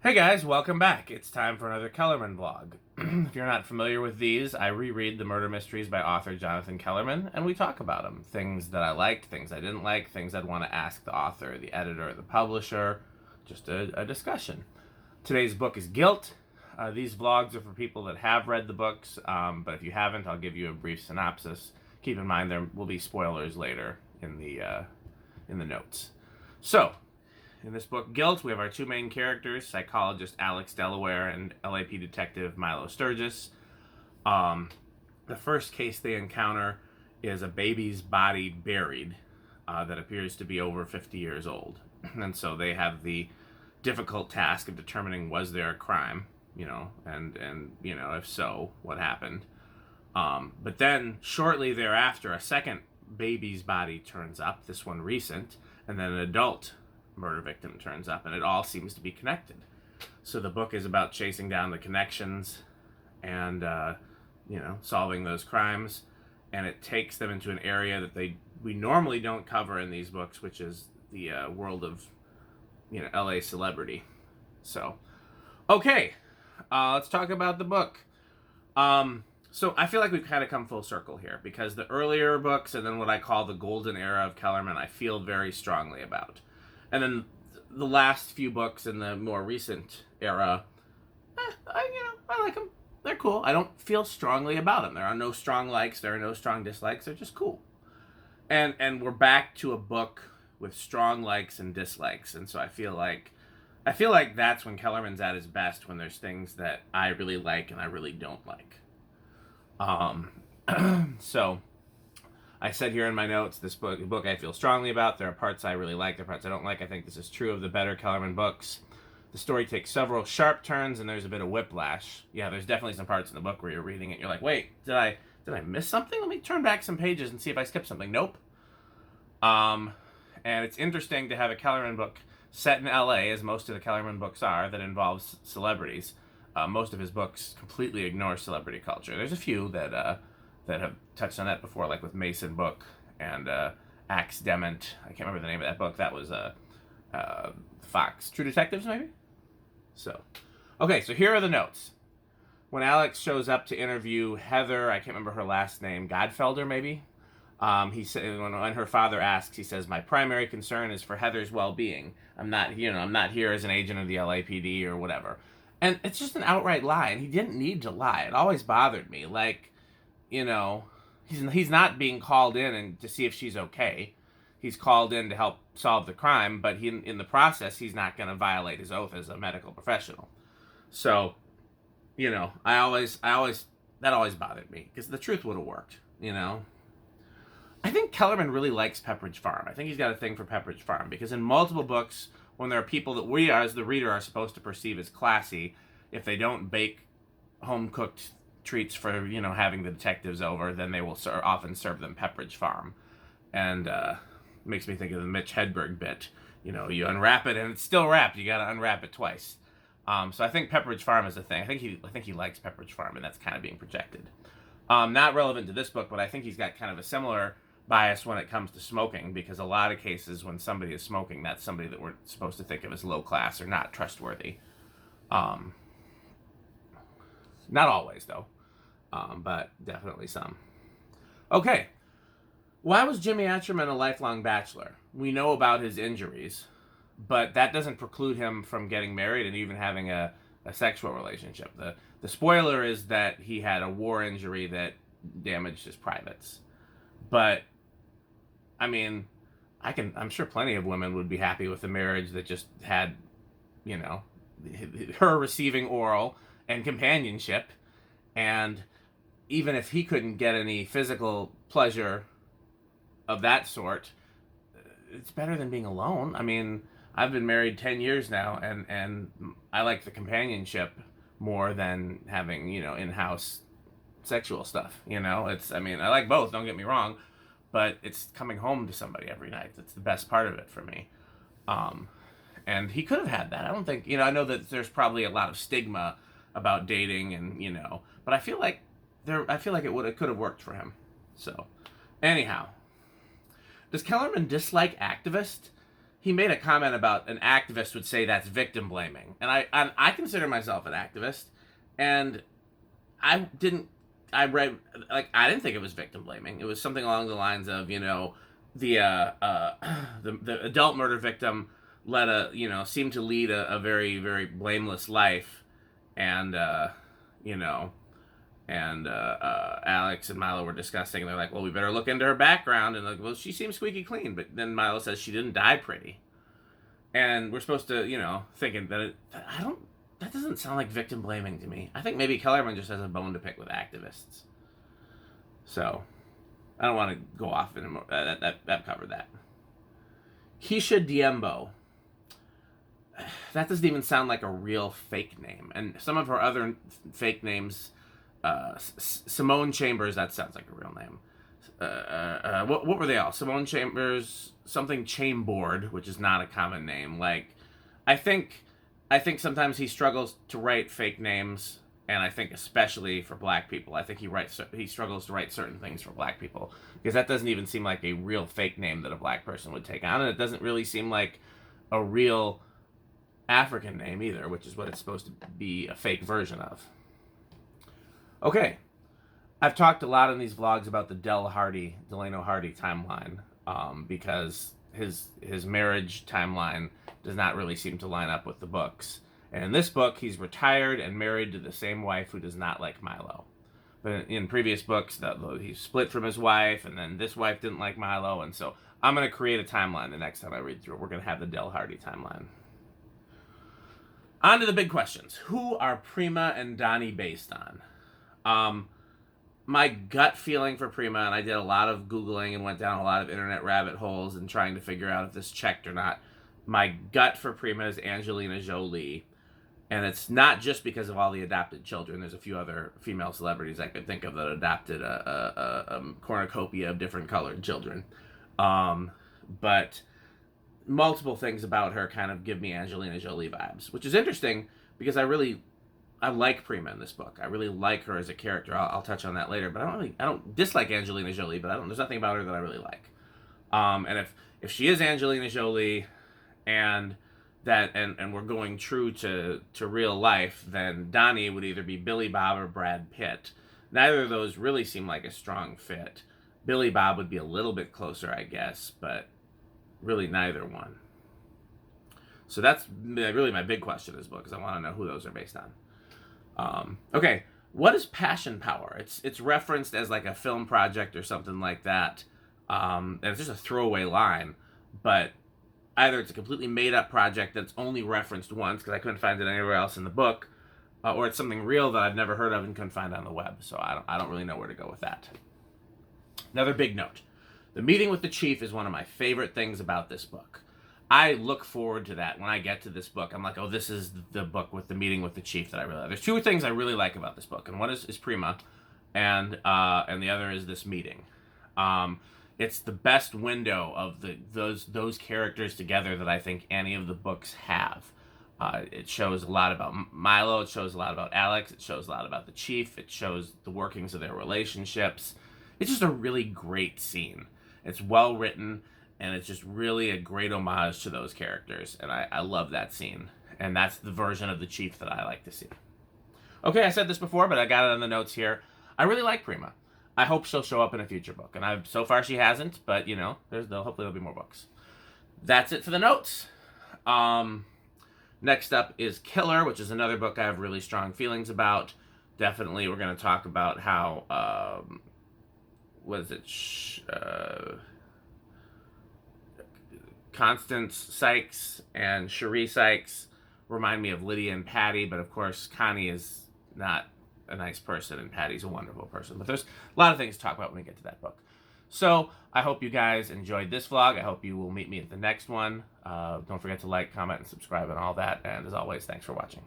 Hey guys, welcome back. It's time for another Kellerman vlog. If you're not familiar with these, I reread the murder mysteries by author Jonathan Kellerman, and we talk about them. Things that I liked, things I didn't like, things I'd want to ask the author, the editor, the publisher. Just a discussion. Today's book is Guilt. These vlogs are for people that have read the books, but if you haven't, I'll give you a brief synopsis. Keep in mind there will be spoilers later in the notes. So, in this book, Guilt, we have our two main characters, psychologist Alex Delaware and LAP detective Milo Sturgis. The first case they encounter is a baby's body buried that appears to be over 50 years old. And so they have the difficult task of determining was there a crime, and if so, what happened. But then shortly thereafter, a second baby's body turns up, this one recent, and then an adult murder victim turns up, and it all seems to be connected. So the book is about chasing down the connections and solving those crimes, and it takes them into an area that we normally don't cover in these books, which is the world of LA celebrity. So okay, let's talk about the book. So I feel like we've kind of come full circle here, because the earlier books and then what I call the golden era of Kellerman I feel very strongly about. And then the last few books in the more recent era, I like them. They're cool. I don't feel strongly about them. There are no strong likes. There are no strong dislikes. They're just cool. And we're back to a book with strong likes and dislikes. And so I feel like that's when Kellerman's at his best, when there's things that I really like and I really don't like. So I said here in my notes, this book I feel strongly about. There are parts I really like, there are parts I don't like. I think this is true of the better Kellerman books. The story takes several sharp turns, and there's a bit of whiplash. Yeah, there's definitely some parts in the book where you're reading it, you're like, wait, did I miss something? Let me turn back some pages and see if I skipped something. Nope. And it's interesting to have a Kellerman book set in LA, as most of the Kellerman books are, that involves celebrities. Most of his books completely ignore celebrity culture. There's a few that have touched on that before, like with Mason Book and Alex Dement. I can't remember the name of that book. That was Fox. True Detectives, maybe? So, okay, so here are the notes. When Alex shows up to interview Heather, I can't remember her last name, Godfelder, maybe? He said, when her father asks, he says, "My primary concern is for Heather's well-being. I'm not here as an agent of the LAPD or whatever." And it's just an outright lie, and he didn't need to lie. It always bothered me. Like, he's not being called in to see if she's okay. He's called in to help solve the crime, but in the process, he's not going to violate his oath as a medical professional. So, that always bothered me, because the truth would have worked, I think Kellerman really likes Pepperidge Farm. I think he's got a thing for Pepperidge Farm, because in multiple books, when there are people that we, as the reader, are supposed to perceive as classy, if they don't bake home-cooked treats for, having the detectives over, then they will often serve them Pepperidge Farm. And makes me think of the Mitch Hedberg bit. You unwrap it and it's still wrapped. You got to unwrap it twice. So I think Pepperidge Farm is a thing. I think he likes Pepperidge Farm, and that's kind of being projected. Not relevant to this book, but I think he's got kind of a similar bias when it comes to smoking, because a lot of cases when somebody is smoking, that's somebody that we're supposed to think of as low class or not trustworthy. Not always, though, but definitely some. Okay. Why was Jimmy Atcherman a lifelong bachelor? We know about his injuries, but that doesn't preclude him from getting married and even having a sexual relationship. The spoiler is that he had a war injury that damaged his privates. But, I mean, I'm sure plenty of women would be happy with a marriage that just had, her receiving oral and companionship, and even if he couldn't get any physical pleasure of that sort, it's better than being alone. I mean, I've been married 10 years now, and I like the companionship more than having, in-house sexual stuff, I like both, don't get me wrong, but it's coming home to somebody every night that's the best part of it for me. And he could have had that. I don't think, I know that there's probably a lot of stigma about dating, and but I feel like it could have worked for him. So anyhow, does Kellerman dislike activists? he made a comment about an activist would say that's victim blaming, and I consider myself an activist, and I didn't. I didn't think it was victim blaming. It was something along the lines of, the the adult murder victim seemed to lead a very, very blameless life, and Alex and Milo were discussing, and they're like, well, we better look into her background, and like, well, she seems squeaky clean, but then Milo says she didn't die pretty, and we're supposed to, thinking that that doesn't sound like victim blaming to me. I think maybe Kellerman just has a bone to pick with activists. So, I don't want to go off anymore. That covered that. Keisha Diembo. That doesn't even sound like a real fake name. And some of her other fake names, Simone Chambers, that sounds like a real name. What were they all? Simone Chambers, something Chamboard, which is not a common name. Like, I think sometimes he struggles to write fake names, and I think especially for black people. I think he struggles to write certain things for black people, because that doesn't even seem like a real fake name that a black person would take on, and it doesn't really seem like a real African name either, which is what it's supposed to be a fake version of. Okay, I've talked a lot in these vlogs about the Delano Hardy timeline, because his marriage timeline does not really seem to line up with the books. And in this book, he's retired and married to the same wife who does not like Milo. But in previous books, he split from his wife, and then this wife didn't like Milo, and so I'm going to create a timeline the next time I read through it. We're going to have the Del Hardy timeline. On to the big questions. Who are Prima and Donnie based on? My gut feeling for Prima, and I did a lot of Googling and went down a lot of internet rabbit holes and trying to figure out if this checked or not. My gut for Prima is Angelina Jolie. And it's not just because of all the adopted children. There's a few other female celebrities I could think of that adopted a cornucopia of different colored children. But multiple things about her kind of give me Angelina Jolie vibes, which is interesting because I like Prima in this book. I really like her as a character. I'll touch on that later, but I don't dislike Angelina Jolie, but there's nothing about her that I really like. And if she is Angelina Jolie and we're going true to real life, then Donnie would either be Billy Bob or Brad Pitt. Neither of those really seem like a strong fit. Billy Bob would be a little bit closer, I guess, but really neither one. So that's really my big question in this book, because I want to know who those are based on. Okay, what is passion power? It's referenced as like a film project or something like that, and it's just a throwaway line, but either it's a completely made-up project that's only referenced once, because I couldn't find it anywhere else in the book, or it's something real that I've never heard of and couldn't find on the web, so I don't really know where to go with that. Another big note. The meeting with the chief is one of my favorite things about this book. I look forward to that when I get to this book. I'm like, oh, this is the book with the meeting with the chief that I really like. There's two things I really like about this book, and one is Prima, and the other is this meeting. It's the best window of those characters together that I think any of the books have. It shows a lot about Milo. It shows a lot about Alex. It shows a lot about the chief. It shows the workings of their relationships. It's just a really great scene. It's well written, and it's just really a great homage to those characters. And I love that scene. And that's the version of the chief that I like to see. Okay, I said this before, but I got it on the notes here. I really like Prima. I hope she'll show up in a future book. And so far she hasn't, but hopefully there'll be more books. That's it for the notes. Next up is Killer, which is another book I have really strong feelings about. Definitely we're going to talk about how, Constance Sykes and Cherie Sykes remind me of Lydia and Patty, but of course Connie is not a nice person and Patty's a wonderful person. But there's a lot of things to talk about when we get to that book. So I hope you guys enjoyed this vlog. I hope you will meet me at the next one. Don't forget to like, comment, and subscribe and all that. And as always, thanks for watching.